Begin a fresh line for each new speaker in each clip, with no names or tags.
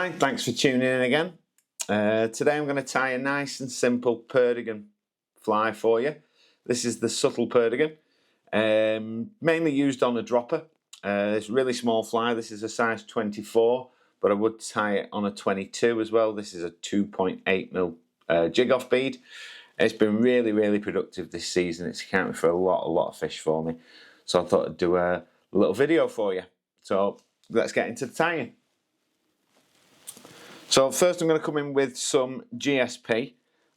Hi, thanks for tuning in again. Today I'm going to tie a nice and simple Perdigon fly for you. This is the Subtle Perdigon, mainly used on a dropper. It's a really small fly. This is a size 24, but I would tie it on a 22 as well. This is a 2.8mm Jig Off bead. It's been really productive this season. It's accounted for a lot of fish for me. So I thought I'd do a little video for you. So let's get into the tying. So first I'm going to come in with some GSP.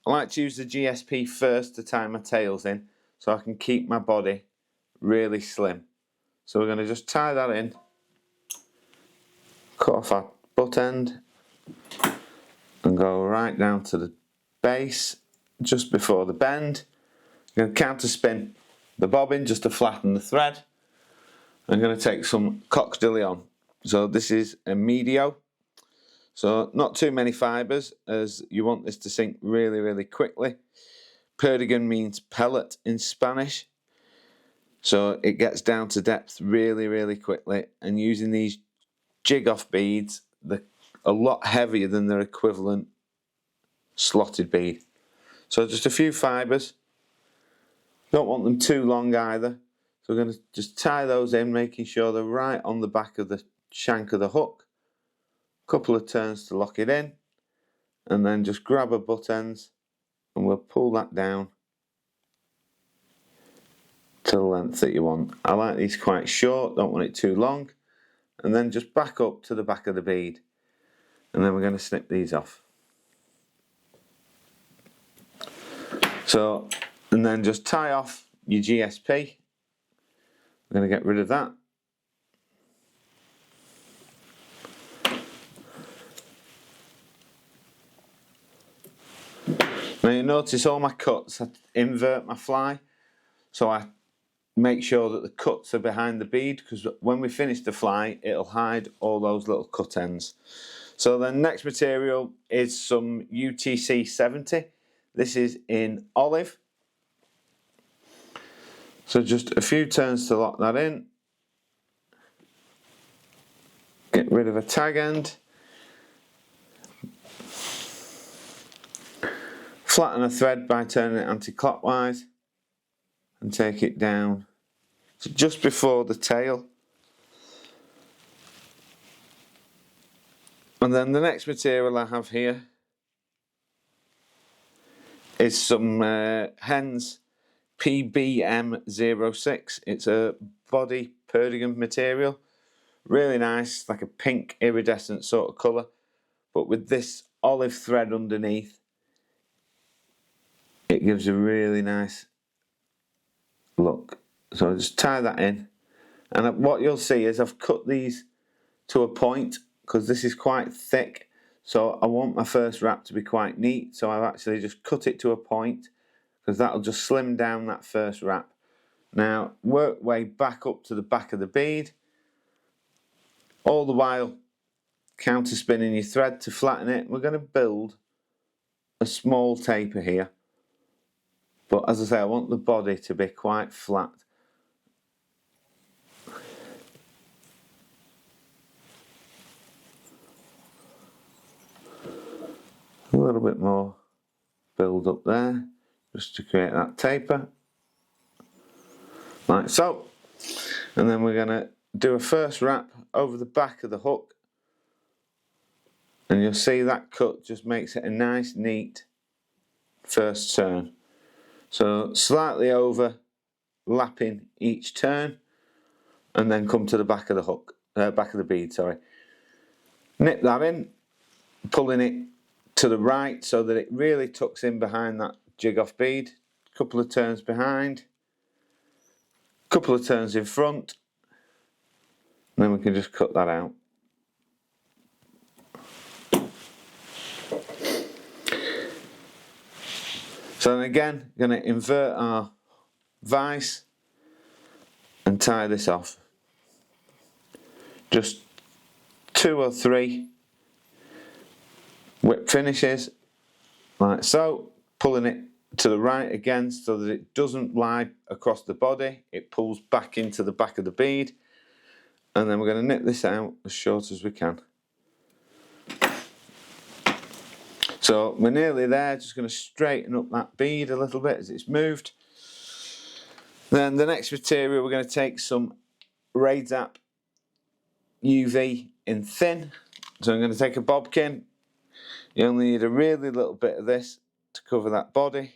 I like to use the GSP first to tie my tails in so I can keep my body really slim. So we're going to just tie that in, cut off our butt end and go right down to the base just before the bend. I'm going to counter spin the bobbin just to flatten the thread. I'm going to take some coxdillion. So this is a medio. So not too many fibres, as you want this to sink really quickly. Perdigon means pellet in Spanish, so it gets down to depth really quickly. And using these Jig Off beads, they're a lot heavier than their equivalent slotted bead. So just a few fibres. Don't want them too long either. So we're going to just tie those in, making sure they're right on the back of the shank of the hook. Couple of turns to lock it in, and then just grab our butt ends and we'll pull that down to the length that you want. I like these quite short, don't want it too long, and then just back up to the back of the bead, and then we're going to snip these off. So, and then just tie off your GSP. I'm going to get rid of that. Now you notice all my cuts, I invert my fly, so I make sure that the cuts are behind the bead, because when we finish the fly it'll hide all those little cut ends. So the next material is some UTC 70. This is in olive. So just a few turns to lock that in. Get rid of a tag end. Flatten a thread by turning it anti-clockwise and take it down to just before the tail. And then the next material I have here is some Hens PBM06. It's a body Perdigon material. Really nice, like a pink iridescent sort of colour, but with this olive thread underneath, it gives a really nice look. So I'll just tie that in, and what you'll see is I've cut these to a point because this is quite thick, so I want my first wrap to be quite neat. So I've actually just cut it to a point because that'll just slim down that first wrap. Now work way back up to the back of the bead, all the while counter spinning your thread to flatten it. We're going to build a small taper here. But as I say, I want the body to be quite flat. A little bit more build up there, just to create that taper. Like so. And then we're going to do a first wrap over the back of the hook. And you'll see that cut just makes it a nice, neat first turn. So slightly overlapping each turn, and then come to the back of the hook, back of the bead, sorry. Nip that in, pulling it to the right so that it really tucks in behind that Jig Off bead. Couple of turns behind, couple of turns in front, and then we can just cut that out. So then again, going to invert our vise and tie this off. Just 2 or 3 whip finishes, like so, pulling it to the right again so that it doesn't lie across the body, it pulls back into the back of the bead, and then we're going to nip this out as short as we can. So we're nearly there, just going to straighten up that bead a little bit as it's moved. Then the next material, we're going to take some Raidzap UV in thin. So I'm going to take a bodkin. You only need a really little bit of this to cover that body.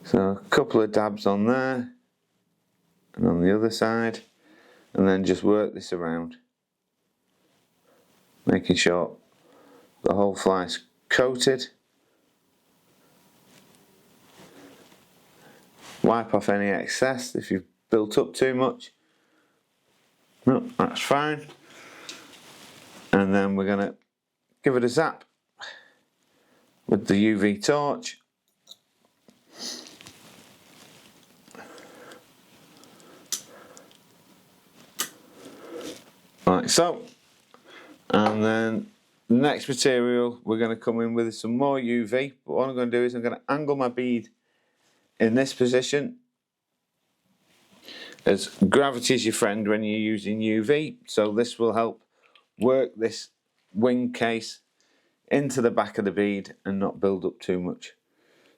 So a couple of dabs on there and on the other side, and then just work this around, making sure the whole fly's coated. Wipe off any excess if you've built up too much. No, that's fine. And then we're going to give it a zap with the UV torch. Like so. And then the next material, we're going to come in with some more UV. But what I'm going to do is I'm going to angle my bead in this position, as gravity is your friend when you're using UV. So this will help work this wing case into the back of the bead and not build up too much.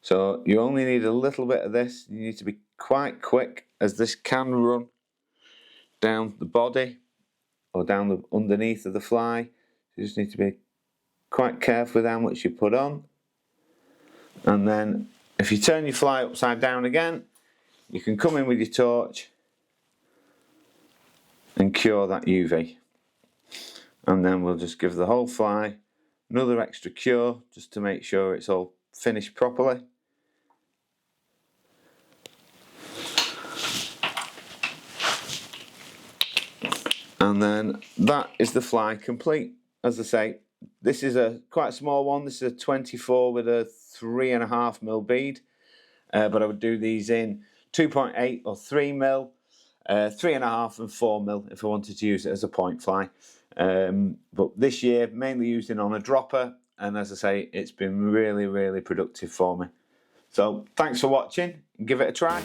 So you only need a little bit of this. You need to be quite quick, as this can run down the body or down the underneath of the fly. You just need to be quite careful with how much you put on. And then if you turn your fly upside down again, you can come in with your torch and cure that UV. And then we'll just give the whole fly another extra cure just to make sure it's all finished properly. And then that is the fly complete. As I say, this is a quite a small one. This is a 24 with a 3.5mm bead. But I would do these in 2.8 or 3mm, 3.5 and 4mm if I wanted to use it as a point fly. But this year, mainly using on a dropper. And as I say, it's been really, really productive for me. So thanks for watching. Give it a try.